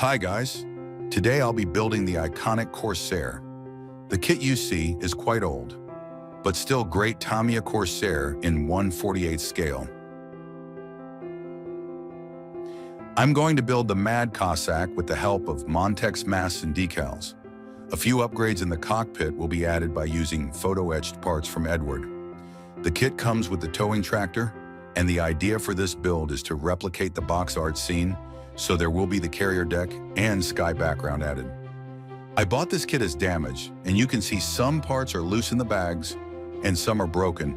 Hi guys, today I'll be building the iconic Corsair. The kit you see is quite old, but still great Tamiya Corsair in 1/48 scale. I'm going to build the Mad Cossack with the help of Montex masts and decals. A few upgrades in the cockpit will be added by using photo-etched parts from Edward. The kit comes with the towing tractor, and the idea for this build is to replicate the box art scene, so there will be the carrier deck and sky background added. I bought this kit as damaged, and you can see some parts are loose in the bags and some are broken,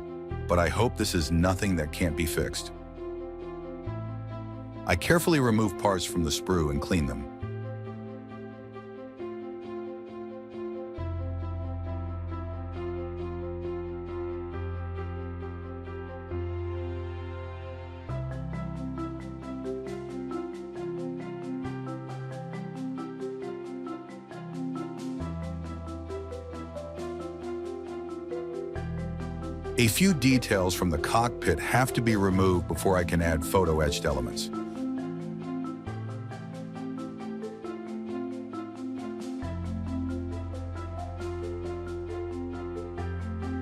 but I hope this is nothing that can't be fixed. I carefully remove parts from the sprue and clean them. A few details from the cockpit have to be removed before I can add photo-etched elements.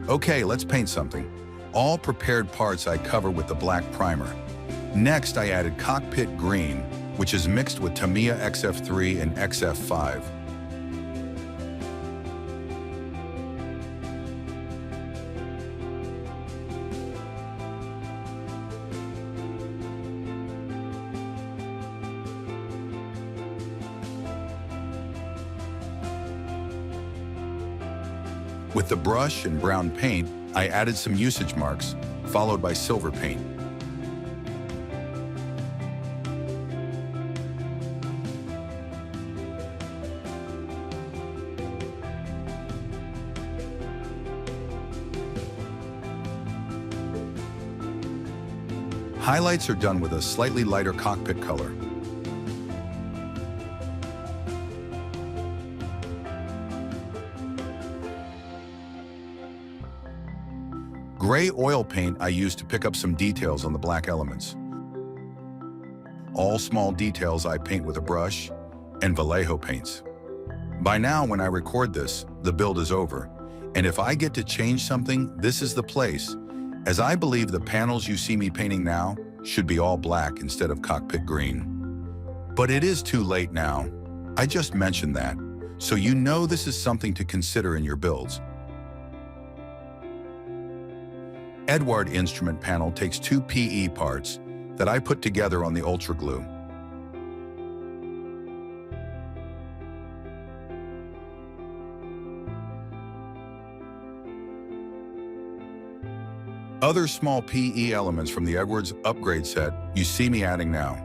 Okay, let's paint something. All prepared parts I cover with the black primer. Next, I added cockpit green, which is mixed with Tamiya XF3 and XF5. With the brush and brown paint, I added some usage marks, followed by silver paint. Highlights are done with a slightly lighter cockpit color. Gray oil paint I used to pick up some details on the black elements. All small details I paint with a brush and Vallejo paints. By now, when I record this, the build is over, and if I get to change something, this is the place, as I believe the panels you see me painting now should be all black instead of cockpit green. But it is too late now. I just mentioned that, so you know this is something to consider in your builds. Edward instrument panel takes two PE parts that I put together on the Ultra Glue. Other small PE elements from the Edwards upgrade set you see me adding now.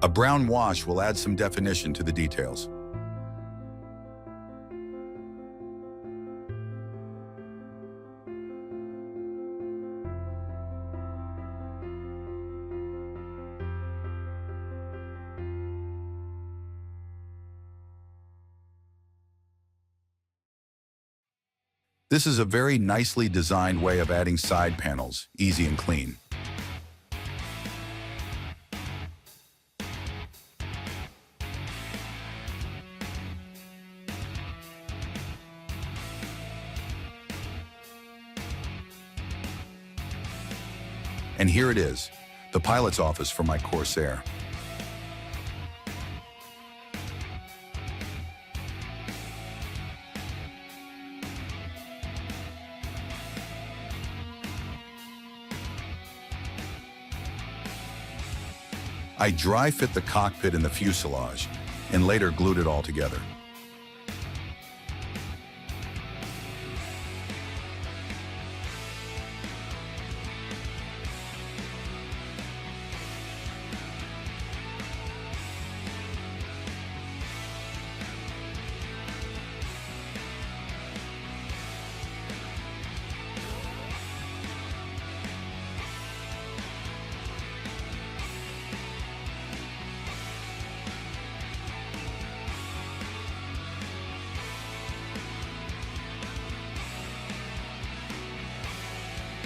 A brown wash will add some definition to the details. This is a very nicely designed way of adding side panels, easy and clean. And here it is, the pilot's office for my Corsair. I dry fit the cockpit and the fuselage, and later glued it all together.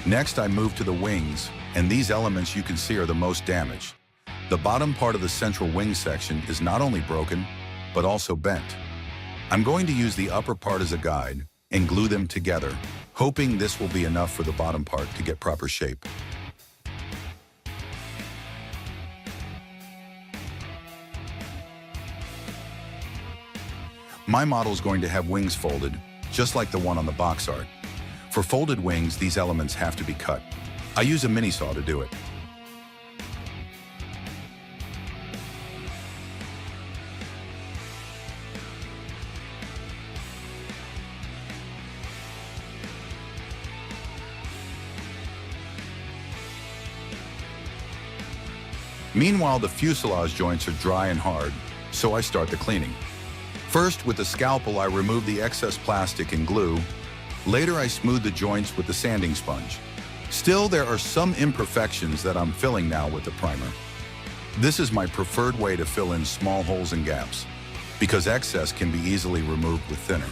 Next, I move to the wings, and these elements you can see are the most damaged. The bottom part of the central wing section is not only broken, but also bent. I'm going to use the upper part as a guide and glue them together, hoping this will be enough for the bottom part to get proper shape. My model is going to have wings folded, just like the one on the box art. For folded wings, these elements have to be cut. I use a mini saw to do it. Meanwhile, the fuselage joints are dry and hard, so I start the cleaning. First, with the scalpel, I remove the excess plastic and glue. Later, I smooth the joints with the sanding sponge. Still, there are some imperfections that I'm filling now with the primer. This is my preferred way to fill in small holes and gaps, because excess can be easily removed with thinner.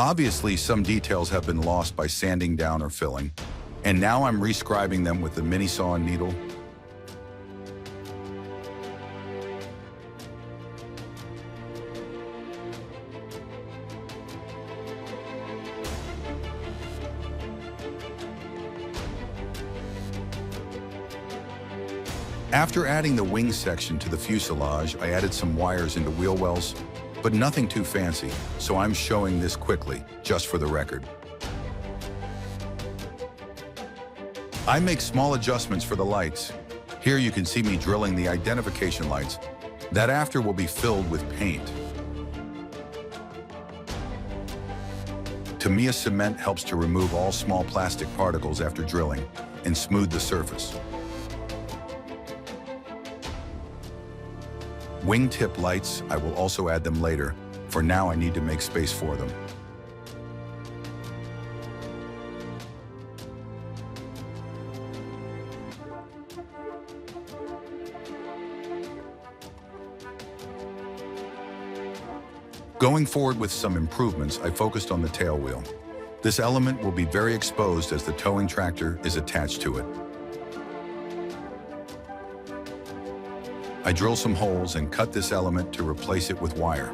Obviously, some details have been lost by sanding down or filling, and now I'm rescribing them with the mini saw and needle. After adding the wing section to the fuselage, I added some wires into wheel wells, but nothing too fancy, so I'm showing this quickly, just for the record. I make small adjustments for the lights. Here you can see me drilling the identification lights. That after will be filled with paint. Tamiya cement helps to remove all small plastic particles after drilling and smooth the surface. Wingtip lights, I will also add them later. For now, I need to make space for them. Going forward with some improvements, I focused on the tail wheel. This element will be very exposed as the towing tractor is attached to it. I drill some holes and cut this element to replace it with wire.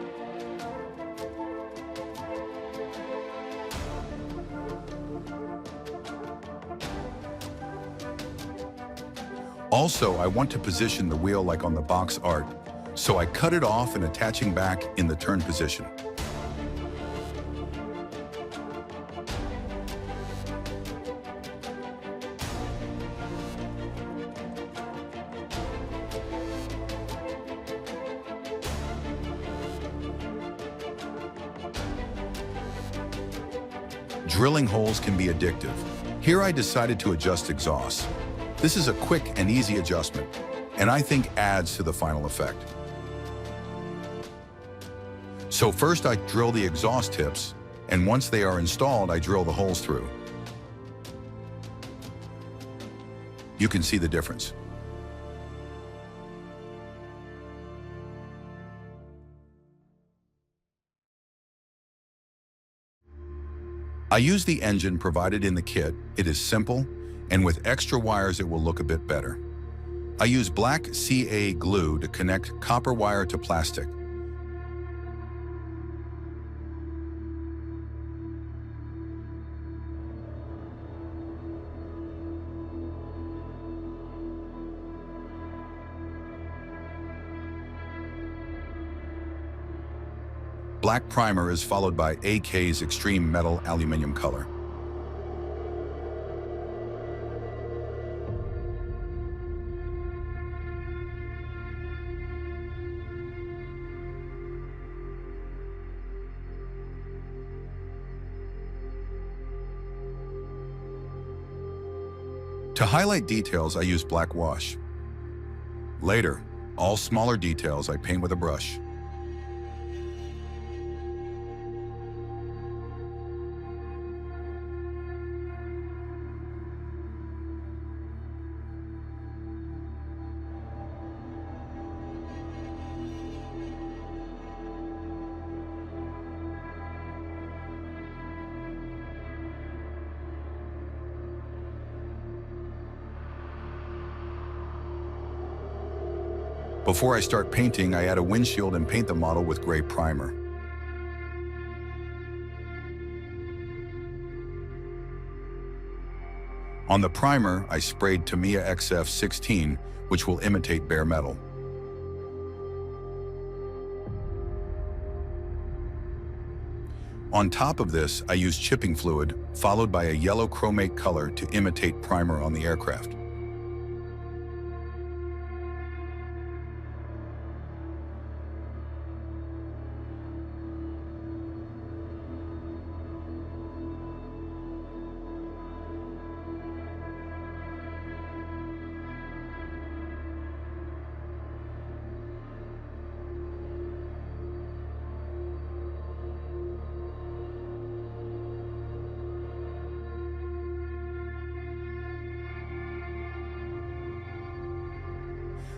Also, I want to position the wheel like on the box art, so I cut it off and attaching back in the turn position. Drilling holes can be addictive. Here I decided to adjust exhausts. This is a quick and easy adjustment, and I think adds to the final effect. So first I drill the exhaust tips, and once they are installed, I drill the holes through. You can see the difference. I use the engine provided in the kit. It is simple, and with extra wires it will look a bit better. I use black CA glue to connect copper wire to plastic. Black primer is followed by AK's extreme metal aluminum color. To highlight details, I use black wash. Later, all smaller details I paint with a brush. Before I start painting, I add a windshield and paint the model with gray primer. On the primer, I sprayed Tamiya XF16, which will imitate bare metal. On top of this, I used chipping fluid, followed by a yellow chromate color to imitate primer on the aircraft.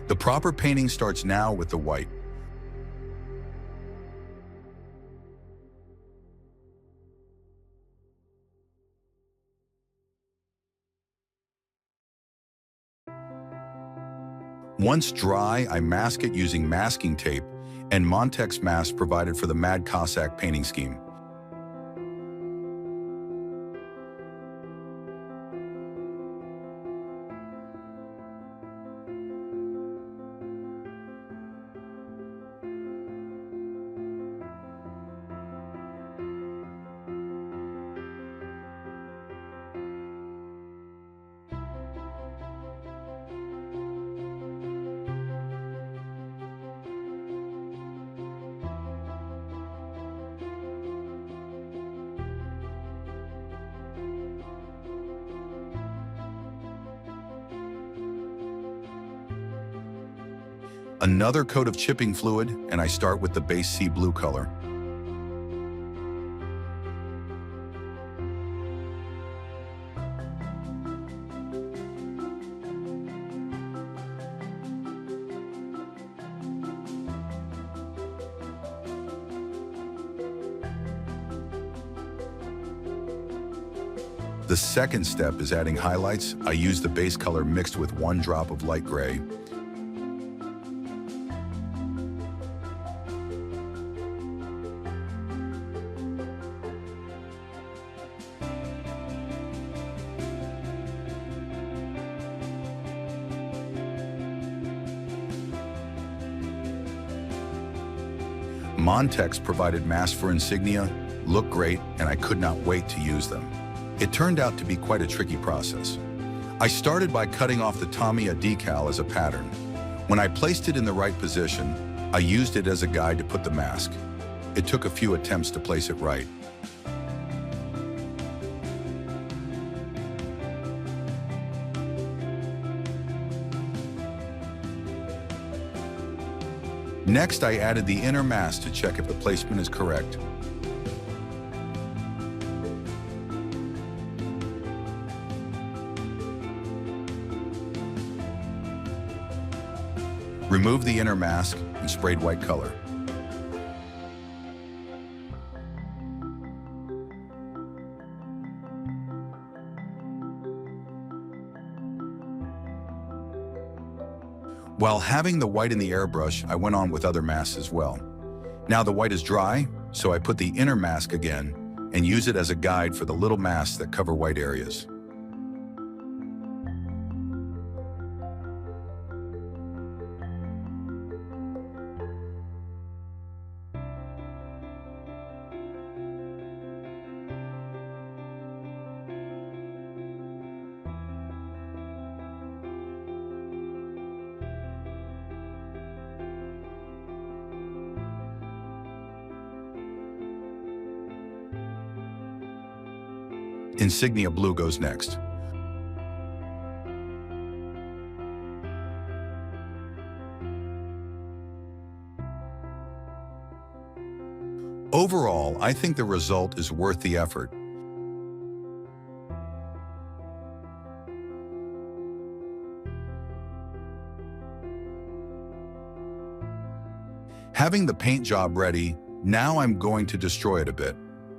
The proper painting starts now with the white. Once dry, I mask it using masking tape and Montex mask provided for the Mad Cossack painting scheme. Another coat of chipping fluid, and I start with the base sea blue color. The second step is adding highlights. I use the base color mixed with 1 drop of light gray. Montex provided masks for insignia, looked great, and I could not wait to use them. It turned out to be quite a tricky process. I started by cutting off the Tamiya decal as a pattern. When I placed it in the right position, I used it as a guide to put the mask. It took a few attempts to place it right. Next, I added the inner mask to check if the placement is correct. Removed the inner mask and sprayed white color. While having the white in the airbrush, I went on with other masks as well. Now the white is dry, so I put the inner mask again and use it as a guide for the little masks that cover white areas. Insignia blue goes next. Overall, I think the result is worth the effort. Having the paint job ready, now I'm going to destroy it a bit.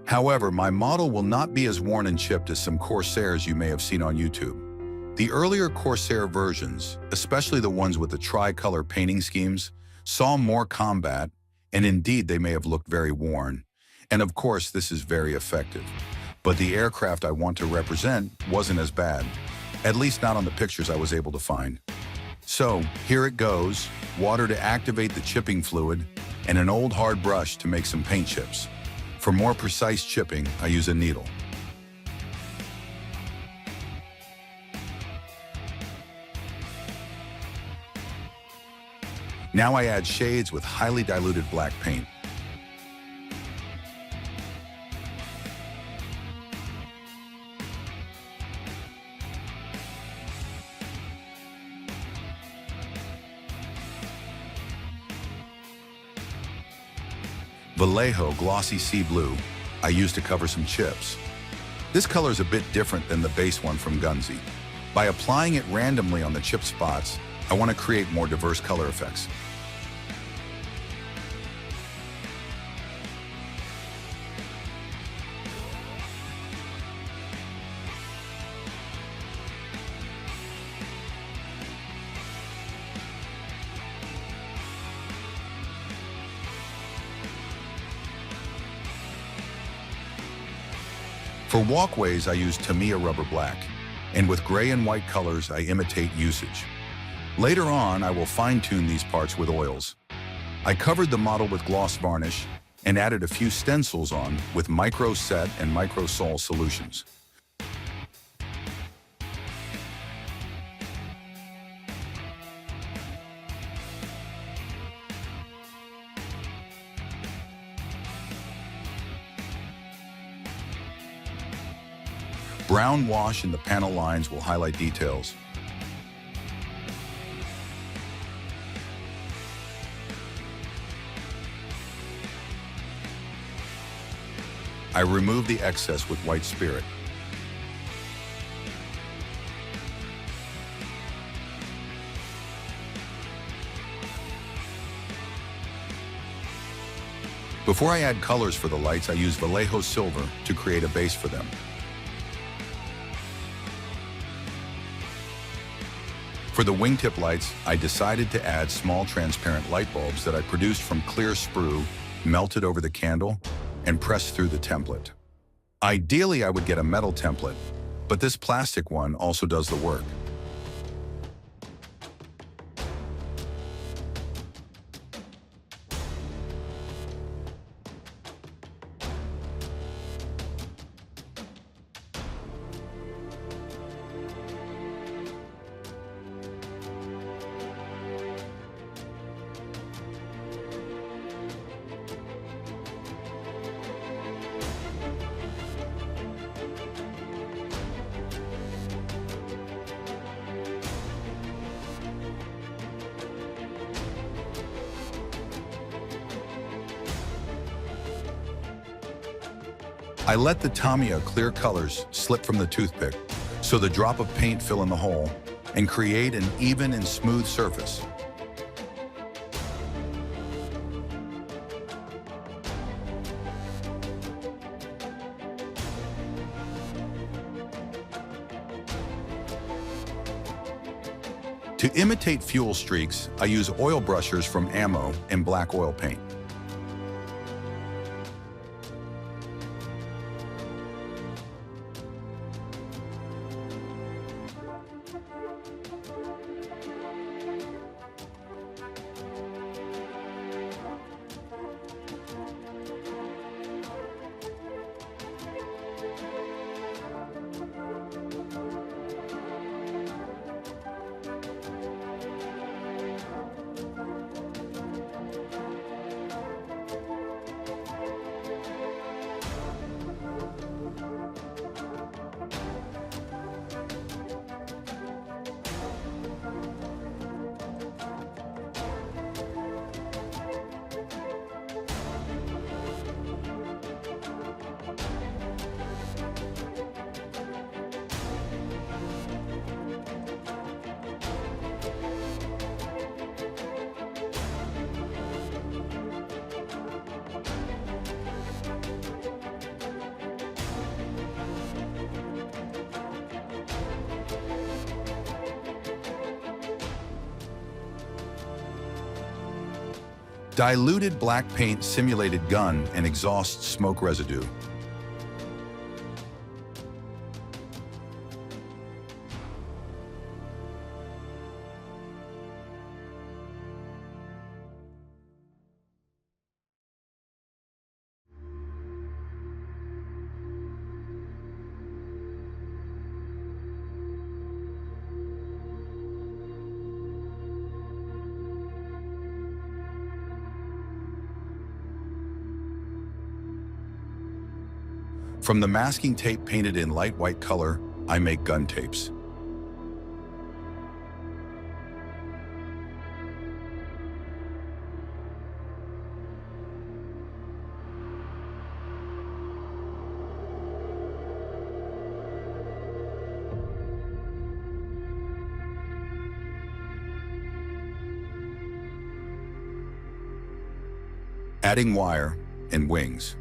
However, my model will not be as worn and chipped as some Corsairs you may have seen on YouTube. The earlier Corsair versions, especially the ones with the tri-color painting schemes, saw more combat, and indeed they may have looked very worn. And of course, this is very effective. But the aircraft I want to represent wasn't as bad, at least not on the pictures I was able to find. So here it goes, water to activate the chipping fluid, and an old hard brush to make some paint chips. For more precise chipping, I use a needle. Now I add shades with highly diluted black paint. Vallejo glossy sea blue I use to cover some chips. This color is a bit different than the base one from Gunzi. By applying it randomly on the chip spots, I want to create more diverse color effects. For walkways, I use Tamiya rubber black, and with gray and white colors, I imitate usage. Later on, I will fine-tune these parts with oils. I covered the model with gloss varnish and added a few stencils on with micro set and micro sol solutions. Brown wash in the panel lines will highlight details. I remove the excess with white spirit. Before I add colors for the lights, I use Vallejo silver to create a base for them. For the wingtip lights, I decided to add small transparent light bulbs that I produced from clear sprue, melted over the candle, and pressed through the template. Ideally, I would get a metal template, but this plastic one also does the work. I let the Tamiya clear colors slip from the toothpick so the drop of paint fill in the hole and create an even and smooth surface. To imitate fuel streaks, I use oil brushers from Ammo and black oil paint. Diluted black paint simulated gun and exhaust smoke residue. From the masking tape painted in light white color, I make gun tapes. Adding wire and wings.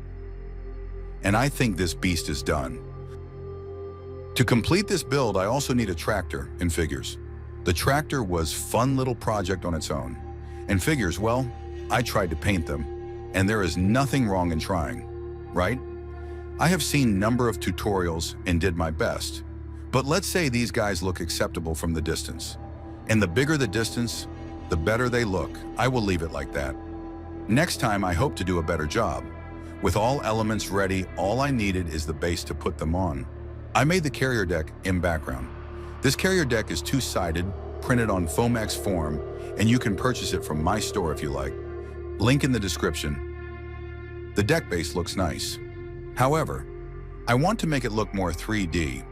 And I think this beast is done. To complete this build, I also need a tractor and figures. The tractor was a fun little project on its own. And figures, well, I tried to paint them, and there is nothing wrong in trying, right? I have seen a number of tutorials and did my best. But let's say these guys look acceptable from the distance. And the bigger the distance, the better they look. I will leave it like that. Next time, I hope to do a better job. With all elements ready, all I needed is the base to put them on. I made the carrier deck in background. This carrier deck is two-sided, printed on Foamex form, and you can purchase it from my store if you like. Link in the description. The deck base looks nice. However, I want to make it look more 3D.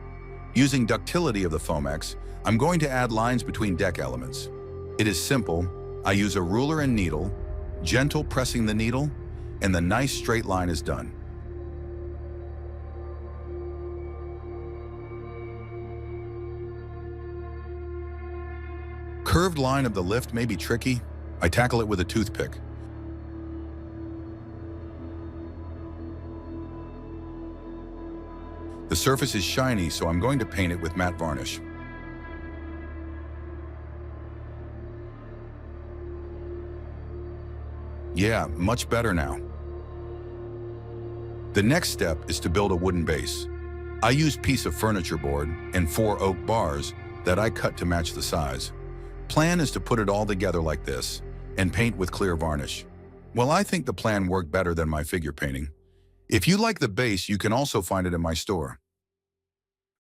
Using ductility of the Foamex, I'm going to add lines between deck elements. It is simple. I use a ruler and needle, gentle pressing the needle, and the nice straight line is done. Curved line of the lift may be tricky. I tackle it with a toothpick. The surface is shiny, so I'm going to paint it with matte varnish. Yeah, much better now. The next step is to build a wooden base. I use a piece of furniture board and 4 oak bars that I cut to match the size. Plan is to put it all together like this and paint with clear varnish. Well, I think the plan worked better than my figure painting. If you like the base, you can also find it in my store.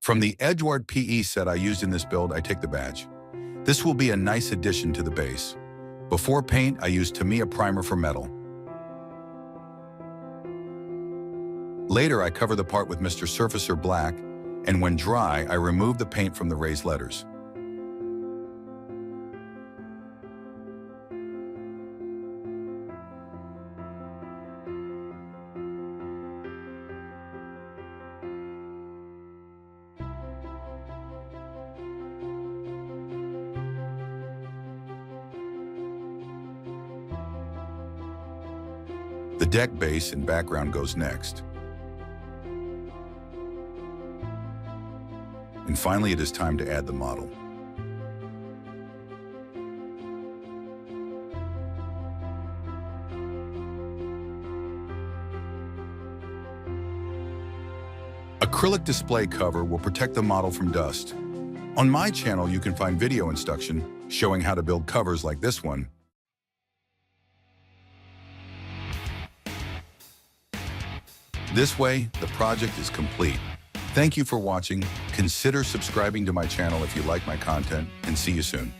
From the Edgeworth PE set I used in this build, I take the badge. This will be a nice addition to the base. Before paint, I use Tamiya primer for metal. Later, I cover the part with Mr. Surfacer Black, and when dry, I remove the paint from the raised letters. The deck base and background goes next. And finally, it is time to add the model. Acrylic display cover will protect the model from dust. On my channel, you can find video instruction showing how to build covers like this one. This way, the project is complete. Thank you for watching. Consider subscribing to my channel if you like my content, and see you soon.